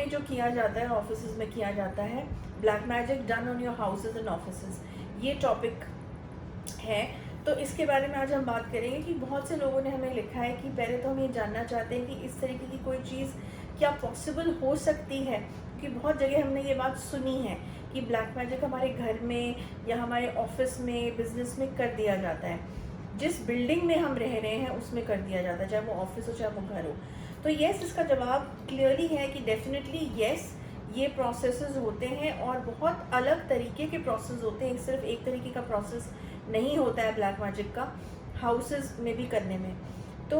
में जो किया जाता है, ऑफिसेज में किया जाता है, black magic done on your houses and offices, ये टॉपिक है। तो इसके बारे में आज हम बात करेंगे कि बहुत से लोगों ने हमें लिखा है कि पहले तो हम ये जानना चाहते हैं कि इस तरीके की कोई चीज़ क्या पॉसिबल हो सकती है, क्योंकि बहुत जगह हमने ये बात सुनी है कि ब्लैक मैजिक हमारे घर में या हमारे ऑफिस में, बिजनेस में कर दिया जाता है, जिस बिल्डिंग में हम रह रहे हैं उसमें कर दिया जाता है, चाहे वो ऑफिस हो चाहे वो घर हो। तो येस, इसका जवाब क्लियरली है कि डेफिनेटली येस, ये प्रोसेसेस होते हैं और बहुत अलग तरीके के प्रोसेस होते हैं। सिर्फ एक तरीके का प्रोसेस नहीं होता है ब्लैक मैजिक का हाउसेस में भी करने में। तो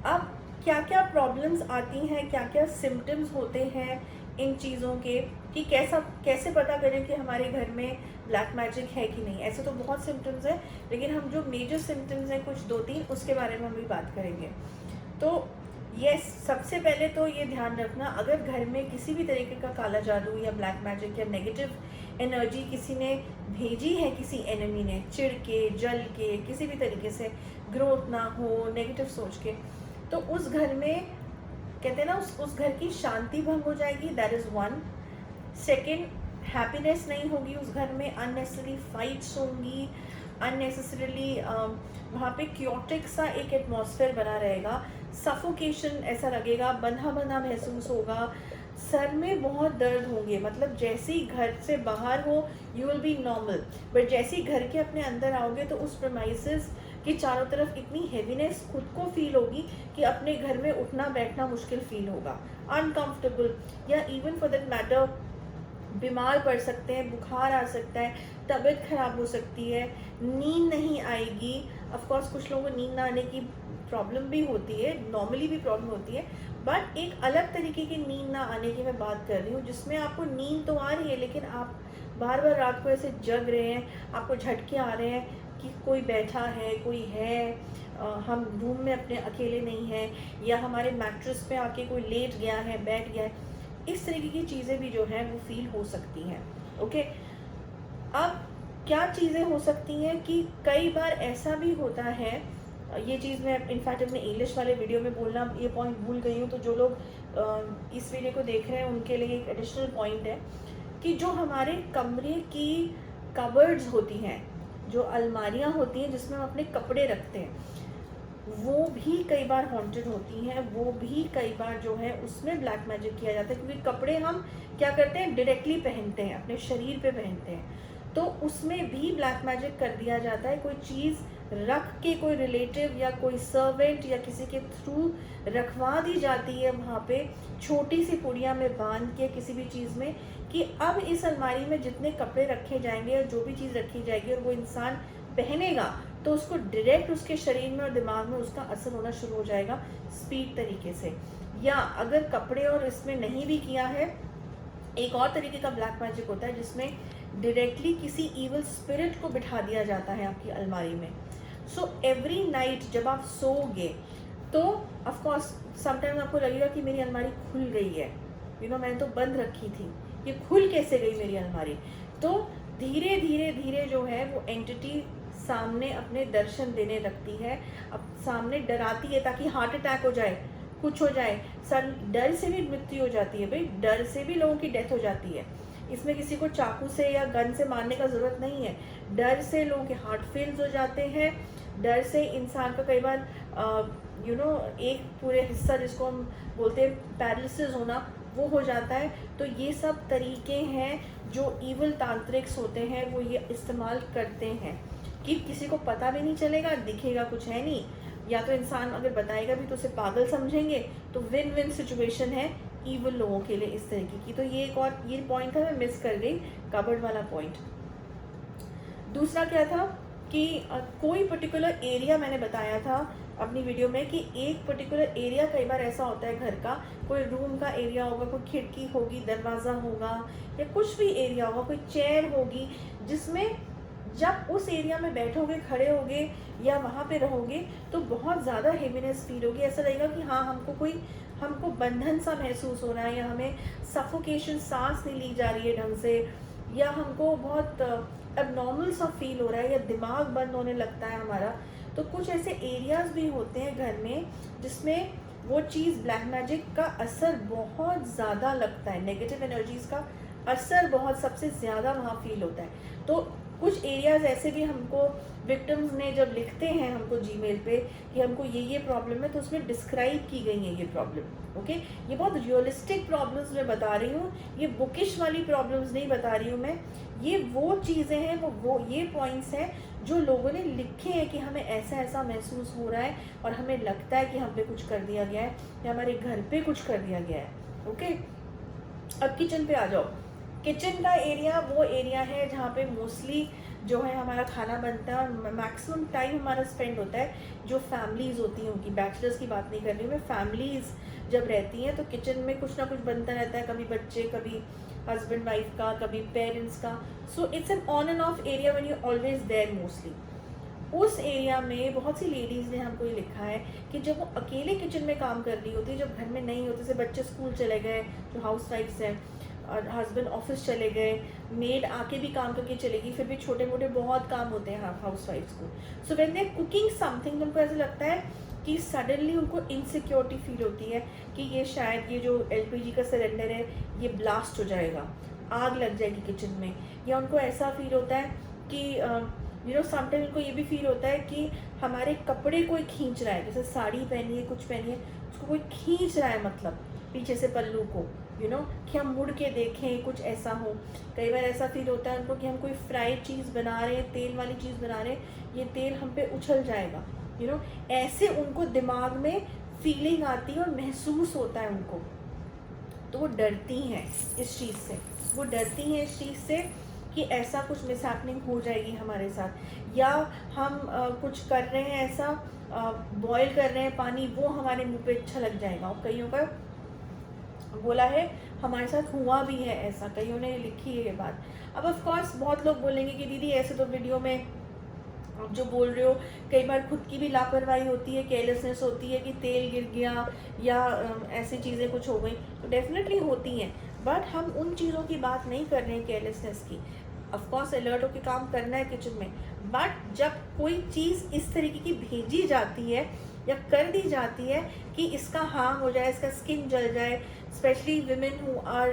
अब क्या क्या प्रॉब्लम्स आती हैं, क्या क्या सिम्टम्स होते हैं इन चीज़ों के, कि कैसे पता करें कि हमारे घर में ब्लैक मैजिक है कि नहीं। ऐसे तो बहुत सिम्टम्स हैं, लेकिन हम जो मेजर सिम्टम्स हैं कुछ 2-3, उसके बारे में हम भी बात करेंगे। तो यस, सबसे पहले तो ये ध्यान रखना, अगर घर में किसी भी तरीके का काला जादू या ब्लैक मैजिक या नेगेटिव एनर्जी किसी ने भेजी है, किसी एनिमी ने, चिढ़ के, जल के, किसी भी तरीके से, ग्रोथ ना हो, नेगेटिव सोच के, तो उस घर में कहते हैं ना, उस घर की शांति भंग हो जाएगी। That is one. Second, happiness नहीं होगी उस घर में, अननेसेसरी फाइट्स होंगी, अननेसेसरीली वहाँ पे क्योटिक सा एक एटमॉस्फेयर बना रहेगा, सफोकेशन ऐसा लगेगा, बंधा बंधा महसूस होगा, सर में बहुत दर्द होंगे। मतलब जैसे ही घर से बाहर हो you will be normal, but जैसे ही घर के अपने अंदर आओगे तो उस प्रेमाइसेस कि चारों तरफ इतनी हेवीनेस खुद को फील होगी कि अपने घर में उठना बैठना मुश्किल फील होगा, अनकंफर्टेबल, या इवन फॉर दैट मैटर बीमार पड़ सकते हैं, बुखार आ सकता है, तबीयत खराब हो सकती है, नींद नहीं आएगी। ऑफ कोर्स कुछ लोगों को नींद ना आने की प्रॉब्लम भी होती है, नॉर्मली भी प्रॉब्लम होती है, बट एक अलग तरीके की नींद ना आने की मैं बात कर रही हूँ, जिसमें आपको नींद तो आ रही है लेकिन आप बार बार रात को ऐसे जग रहे हैं, आपको झटके आ रहे हैं कि कोई बैठा है, कोई है, हम रूम में अपने अकेले नहीं हैं, या हमारे मैट्रेस पे आके कोई लेट गया है, बैठ गया है। इस तरीके की चीज़ें भी जो हैं वो फील हो सकती हैं। ओके, अब क्या चीज़ें हो सकती हैं कि कई बार ऐसा भी होता है, ये चीज़ मैं इनफैक्ट अपने इंग्लिश वाले वीडियो में बोलना ये पॉइंट भूल गई हूँ, तो जो लोग इस वीडियो को देख रहे हैं उनके लिए एक एडिशनल पॉइंट है कि जो हमारे कमरे की कबर्ड्स होती हैं, जो अलमारियाँ होती हैं जिसमें हम अपने कपड़े रखते हैं, वो भी कई बार हॉन्टेड होती हैं, वो भी कई बार जो है उसमें ब्लैक मैजिक किया जाता है, क्योंकि कपड़े हम क्या करते हैं, डायरेक्टली पहनते हैं, अपने शरीर पे पहनते हैं, तो उसमें भी ब्लैक मैजिक कर दिया जाता है। कोई चीज़ रख के, कोई रिलेटिव या कोई सर्वेंट या किसी के थ्रू रखवा दी जाती है वहाँ पे, छोटी सी पुड़िया में बांध के किसी भी चीज़ में, कि अब इस अलमारी में जितने कपड़े रखे जाएंगे और जो भी चीज़ रखी जाएगी और वो इंसान पहनेगा तो उसको डायरेक्ट उसके शरीर में और दिमाग में उसका असर होना शुरू हो जाएगा स्पीड तरीके से। या अगर कपड़े और इसमें नहीं भी किया है, एक और तरीके का ब्लैक मैजिक होता है जिसमें डायरेक्टली किसी इवल स्पिरिट को बिठा दिया जाता है आपकी अलमारी में। सो एवरी नाइट जब आप सोओगे तो ऑफ कोर्स समटाइम आपको लगेगा कि मेरी अलमारी खुल गई है, मैंने तो बंद रखी थी, ये खुल कैसे गई मेरी अलमारी। तो धीरे धीरे धीरे जो है वो एंटिटी सामने अपने दर्शन देने लगती है, अब सामने डराती है ताकि हार्ट अटैक हो जाए, कुछ हो जाए। डर से भी मृत्यु हो जाती है भाई, डर से भी लोगों की डेथ हो जाती है। इसमें किसी को चाकू से या गन से मारने का ज़रूरत नहीं है, डर से लोगों के हार्ट फेल्स हो जाते हैं, डर से इंसान का कई बार एक पूरे हिस्सा जिसको हम बोलते हैं पैरालिसिस होना, वो हो जाता है। तो ये सब तरीके हैं जो ईवल तांत्रिक्स होते हैं वो ये इस्तेमाल करते हैं, कि किसी को पता भी नहीं चलेगा, दिखेगा कुछ है नहीं, या तो इंसान अगर बताएगा भी तो उसे पागल समझेंगे, तो विन विन सिचुएशन है ईवल लोगों के लिए इस तरीके की। तो ये एक और ये पॉइंट था, मैं मिस कर गई कबर्ड वाला पॉइंट। दूसरा क्या था कि कोई पर्टिकुलर एरिया, मैंने बताया था अपनी वीडियो में कि एक पर्टिकुलर एरिया कई बार ऐसा होता है घर का, कोई रूम का एरिया होगा, कोई खिड़की होगी, दरवाज़ा होगा, या कुछ भी एरिया होगा, कोई चेयर होगी, जिसमें जब उस एरिया में बैठोगे, खड़े होगे या वहाँ पे रहोगे तो बहुत ज़्यादा हेवीनेस फील होगी। ऐसा लगेगा कि हाँ, हमको बंधन सा महसूस हो रहा है, या हमें सफोकेशन, सांस नहीं ली जा रही है ढंग से, या हमको बहुत एबनॉर्मल सा फील हो रहा है, या दिमाग बंद होने लगता है हमारा। तो कुछ ऐसे एरियाज़ भी होते हैं घर में जिसमें वो चीज़ ब्लैक मैजिक का असर बहुत ज़्यादा लगता है, नेगेटिव एनर्जीज़ का असर बहुत सबसे ज़्यादा वहाँ फील होता है। तो कुछ एरियाज़ ऐसे भी हमको विक्टिम्स ने जब लिखते हैं हमको जीमेल पे कि हमको ये प्रॉब्लम है, तो उसमें डिस्क्राइब की गई है ये प्रॉब्लम। ओके, ये बहुत रियलिस्टिक प्रॉब्लम्स मैं बता रही हूँ, ये बुकिश वाली प्रॉब्लम्स नहीं बता रही हूँ मैं। ये वो चीज़ें हैं, वो ये पॉइंट्स हैं जो लोगों ने लिखे हैं कि हमें ऐसा ऐसा महसूस हो रहा है और हमें लगता है कि हम पे कुछ कर दिया गया है या हमारे घर पे कुछ कर दिया गया है। ओके, अब किचन पे आ जाओ। किचन का एरिया वो एरिया है जहाँ पे मोस्टली जो है हमारा खाना बनता है और मैक्सिमम टाइम हमारा स्पेंड होता है। जो फैमिलीज़ होती हैं उनकी, बैचलर्स की बात नहीं कर रही हूँ मैं, फैमिलीज़ जब रहती हैं तो किचन में कुछ ना कुछ बनता रहता है, कभी बच्चे, कभी हस्बैंड वाइफ का, कभी पेरेंट्स का। So it's an on and off area when you always there mostly. उस एरिया में बहुत सी लेडीज़ ने हमको ये लिखा है कि जब वो अकेले किचन में काम कर रही होती है, जब घर में नहीं होते, जैसे बच्चे स्कूल चले गए, जो हाउस वाइफ्स हैं, और हस्बैंड ऑफिस चले गए, मेड आके भी काम करके चलेगी, फिर भी छोटे मोटे बहुत काम होते हैं हाउस वाइफ्स को। So when they cooking something, उनको ऐसा लगता है कि सडनली उनको इनसिक्योरिटी फील होती है कि ये शायद ये जो एलपीजी का सिलेंडर है ये ब्लास्ट हो जाएगा, आग लग जाएगी किचन में। या उनको ऐसा फील होता है कि समटाइम उनको ये भी फील होता है कि हमारे कपड़े कोई खींच रहा है, जैसे साड़ी पहनी है, कुछ पहनी है, उसको कोई खींच रहा है, मतलब पीछे से पल्लू को, कि हम मुड़ के देखें, कुछ ऐसा हो। कई बार ऐसा फील होता है उनको कि हम कोई फ्राइड चीज़ बना रहे हैं, तेल वाली चीज़ बना रहे हैं, ये तेल हम पे उछल जाएगा, ऐसे उनको दिमाग में फीलिंग आती है और महसूस होता है उनको। तो वो डरती हैं इस चीज़ से, वो डरती हैं इस चीज़ से कि ऐसा कुछ मिसहैपनिंग हो जाएगी हमारे साथ, या हम कुछ कर रहे हैं ऐसा, बॉयल कर रहे हैं पानी, वो हमारे मुंह पे अच्छा लग जाएगा। और कईयों का बोला है हमारे साथ हुआ भी है ऐसा, कईयों ने लिखी है ये बात। अब ऑफ कोर्स बहुत लोग बोलेंगे कि दीदी ऐसे तो वीडियो में आप जो बोल रहे हो, कई बार खुद की भी लापरवाही होती है, केयरलेसनेस होती है कि तेल गिर गया या ऐसी चीज़ें कुछ हो गई, तो डेफिनेटली होती हैं। बट हम उन चीज़ों की बात नहीं कर रहे हैं केयरलेसनेस की। ऑफ कोर्स अलर्ट होकर काम करना है किचन में, बट जब कोई चीज़ इस तरीके की भेजी जाती है या कर दी जाती है कि इसका हार्म हो जाए, इसका स्किन जल जाए, स्पेशली विमेन हु आर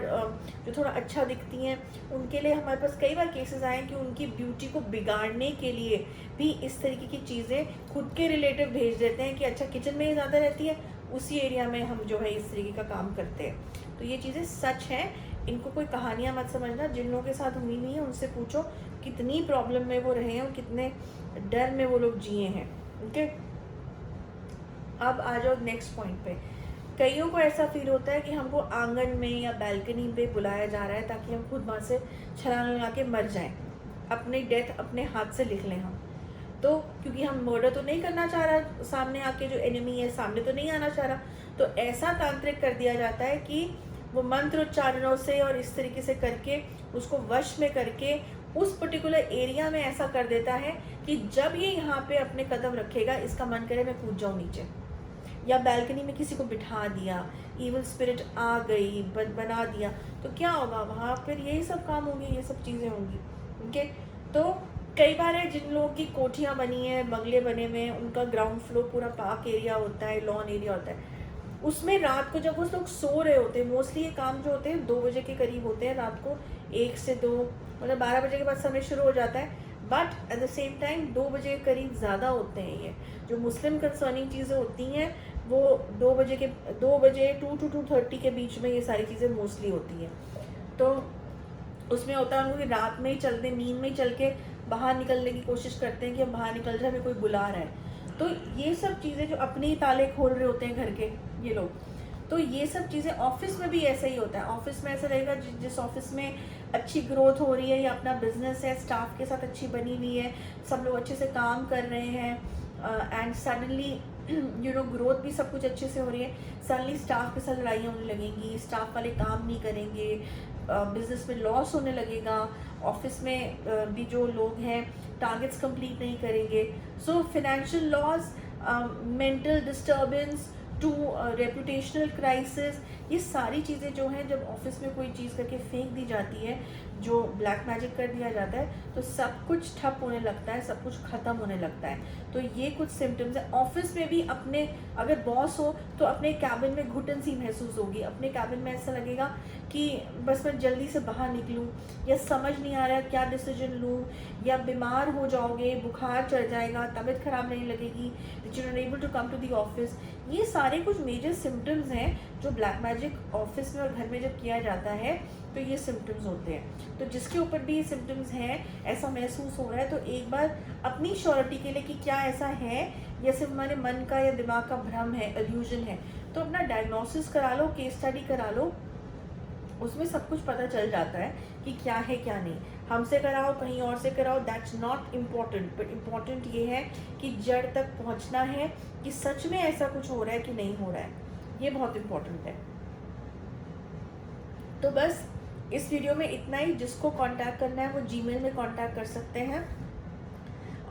जो थोड़ा अच्छा दिखती हैं, उनके लिए हमारे पास कई बार केसेस आए हैं कि उनकी ब्यूटी को बिगाड़ने के लिए भी इस तरीके की चीज़ें खुद के रिलेटिव भेज देते हैं कि अच्छा किचन में ही ज़्यादा रहती है, उसी एरिया में हम जो है इस तरीके का काम करते हैं। तो ये चीज़ें सच हैं, इनको कोई कहानियाँ मत समझना। जिन लोगों के साथ हुई नहीं है उनसे पूछो कितनी प्रॉब्लम में वो रहे हैं और कितने डर में वो लोग जिए हैं। ओके, अब आ जाओ नेक्स्ट पॉइंट पे। कईयों को ऐसा फील होता है कि हमको आंगन में या बैल्कनी पे बुलाया जा रहा है ताकि हम खुद वहाँ से छलांग लगा के मर जाएं, अपनी डेथ अपने हाथ से लिख लें हम। तो क्योंकि हम मर्डर तो नहीं करना चाह रहा, सामने आके जो एनिमी है सामने तो नहीं आना चाह रहा, तो ऐसा तांत्रिक कर दिया जाता है कि वो मंत्र उच्चारणों से और इस तरीके से करके उसको वश में करके उस पर्टिकुलर एरिया में ऐसा कर देता है कि जब ये यहाँ पे अपने कदम रखेगा, इसका मन करे मैं कूद जाऊँ नीचे। या बैल्कनी में किसी को बिठा दिया, इविल स्पिरिट आ गई, बना दिया, तो क्या होगा वहाँ, फिर यही सब काम होंगे, ये सब चीज़ें होंगी। ओके, तो कई बार है जिन लोगों की कोठियाँ बनी हैं, बंगले बने हुए हैं, उनका ग्राउंड फ्लोर पूरा पार्क एरिया होता है, लॉन एरिया होता है, उसमें रात को जब वो लोग सो रहे होते हैं, मोस्टली ये काम जो होते हैं 2 बजे के करीब होते हैं, रात को 1 से 2, मतलब 12 बजे के बाद समय शुरू हो जाता है, but at the same time 2 बजे के करीब ज़्यादा होते हैं। ये जो मुस्लिम कंसर्निंग चीज़ें होती हैं वो 2 बजे 2 to 2:30 के बीच में ये सारी चीज़ें मोस्टली होती हैं। तो उसमें होता है उनको कि रात में ही चलते, नींद में ही चल के बाहर निकलने की कोशिश करते हैं कि हम बाहर निकल जाए, हमें कोई बुला रहा है। तो ये सब चीज़ें जो अपने ही ताले खोल रहे होते हैं घर के ये लोग, तो ये सब चीज़ें ऑफिस में भी ऐसा ही होता है। ऑफिस में ऐसा रहेगा जिस ऑफिस में अच्छी ग्रोथ हो रही है या अपना बिजनेस है, स्टाफ के साथ अच्छी बनी हुई है, सब लोग अच्छे से काम कर रहे हैं एंड सडनली ग्रोथ भी सब कुछ अच्छे से हो रही है, सडनली स्टाफ के साथ लड़ाइयाँ होने लगेंगी, स्टाफ वाले काम नहीं करेंगे, बिजनेस में लॉस होने लगेगा, ऑफिस में भी जो लोग हैं टारगेट्स कंप्लीट नहीं करेंगे, so financial loss, mental disturbance, to reputational crisis, ये सारी चीज़ें जो हैं जब ऑफिस में कोई चीज़ करके फेंक दी जाती है, जो ब्लैक मैजिक कर दिया जाता है, तो सब कुछ ठप होने लगता है, सब कुछ ख़त्म होने लगता है। तो ये कुछ सिम्टम्स हैं। ऑफिस में भी अपने, अगर बॉस हो तो अपने कैबिन में घुटन सी महसूस होगी, अपने कैबिन में ऐसा लगेगा कि बस मैं जल्दी से बाहर निकलूं, या समझ नहीं आ रहा है क्या डिसीजन लूं, या बीमार हो जाओगे, बुखार चढ़ जाएगा, तबीयत ख़राब नहीं लगेगी, that you are able to come to the office. ये सारे कुछ मेजर सिम्टम्स हैं जो ब्लैक मैजिक ऑफिस में और घर में जब किया जाता है तो ये सिम्टम्स होते हैं। तो जिसके ऊपर भी ये सिम्टम्स हैं, ऐसा महसूस हो रहा है, तो एक बार अपनी श्योरिटी के लिए कि क्या ऐसा है या सिर्फ हमारे मन का या दिमाग का भ्रम है, इल्यूजन है, तो अपना डायग्नोसिस करा लो, केस स्टडी करा लो, उसमें सब कुछ पता चल जाता है कि क्या है क्या नहीं। हमसे कराओ, कहीं और से कराओ, that's not important, but important ये है कि जड़ तक पहुंचना है कि सच में ऐसा कुछ हो रहा है कि नहीं हो रहा है, ये बहुत इम्पॉर्टेंट है। तो बस इस वीडियो में इतना ही। जिसको कांटेक्ट करना है वो जीमेल में कांटेक्ट कर सकते हैं,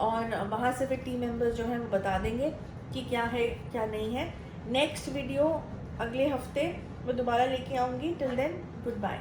और वहाँ से फिर टीम मेंबर्स जो हैं वो बता देंगे कि क्या है क्या नहीं है। नेक्स्ट वीडियो अगले हफ्ते मैं दोबारा लेके आऊँगी। Till then, good bye.